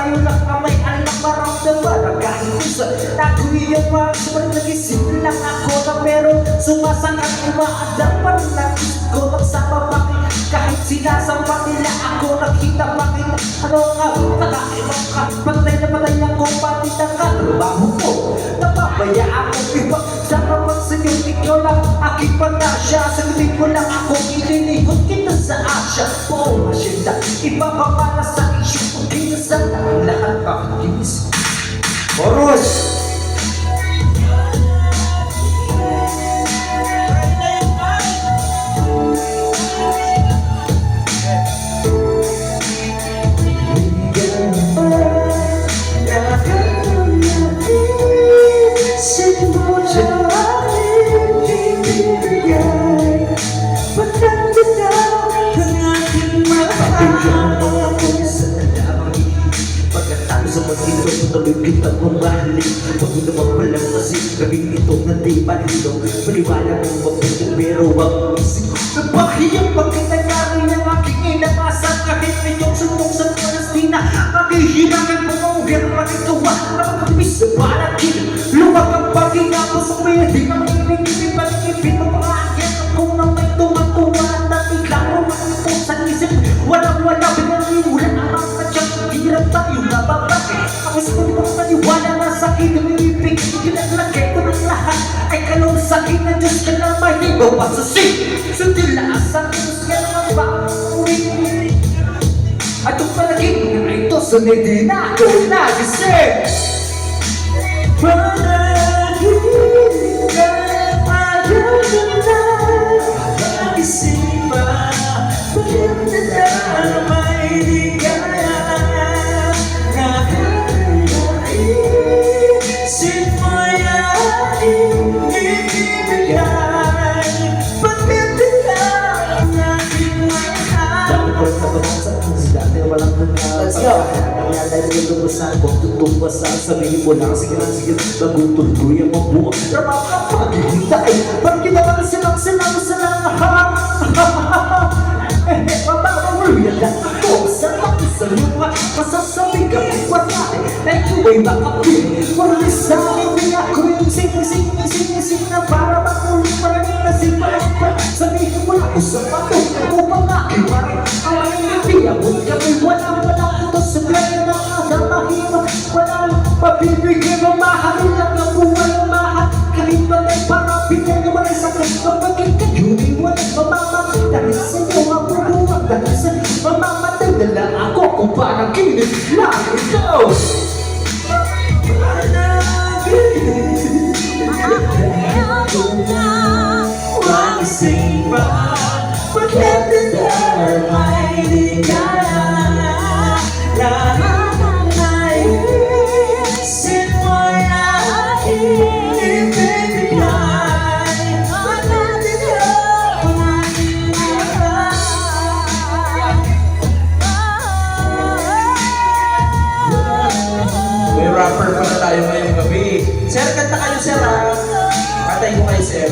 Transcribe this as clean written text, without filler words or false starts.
tayo lang ang may alam maramdaman. Kahit isa nakuwi ang mga sobrang nag-isip lang ako na meron sumasangkat umaadap pa rin ang isip ko magsama bakit kahit sinasampa nila ako nakita bakit ano nga nakaibang ka patay na ako pati na katrabaho ko napapaya ako iba sa kapansin yung ikaw lang aking panasya sagutin mo lang ako ililihot kita sa asya po masyenda iba pa para sa isyo pagkinasan ang lahat pakikinis Boros! Tuloy kitang mamahalin Huwag mo naman palang kasi gawin itong hindi palito Paliwala mong mabuti pero ang isip ko Nabahiyang bakit nangyari ang aking inakasan Kahit inyong sumbong sa Palestina Maghihirangin mo ang hirang ikawa Nakakapis sa balakid Luwag ang paghinga mo sa pwede Nang inigipin paligipin mo mga agyan Ako nang may tumatuwa at natiglang Rumakit sa isip Walang-wala pinaniwala ang mga tiyang hirap tayo nababagay Ako sa kong paniwala na sa akin Lumipig, ginalagay ko ng lahat Ay kalong sa akin na Diyos ka na mahibaw pa sa sin Sa tilaas ang Diyos ka na mabawi At ang palaging na ito sa hindi na ako nagising Palaging ka ayaw na nagising pa Bakit na may di kaya Let's go! Nangyalay mo yung lumasan kung tutumbasan Sabihin mo lang, sige lang, sige lang Bagutol ko yung mabuha Rama ka paghihintay Parang ginawa silang Mababawuluyan lang ako sa luha Masasabi ka wala Na ikaw ay makapil Walang isang hindi ako yung sing na para makulit Maraming nasing Sabihin mo lang ako sa pato Upang aking marin Ang hindi abot kami Wala ito sa playa na mahirap Wala pabibigay mo mahalin lang ang buhay ang mahal Kahit ba may parapin na naman ay sakit Kapag ikayuni walang mamamatay Dahil sa iyo ang bubuwag Dahil sa mamamatay na lang ako Kung parang kinis lang ito Wagising ba Bakit na may di kaya Lahat ang naisin mo'y aking ibibigay Bakit ikaw ang May rapper pala tayo ngayong gabi. Sir, kanta kayo sir ha. Katay ko kayo sir.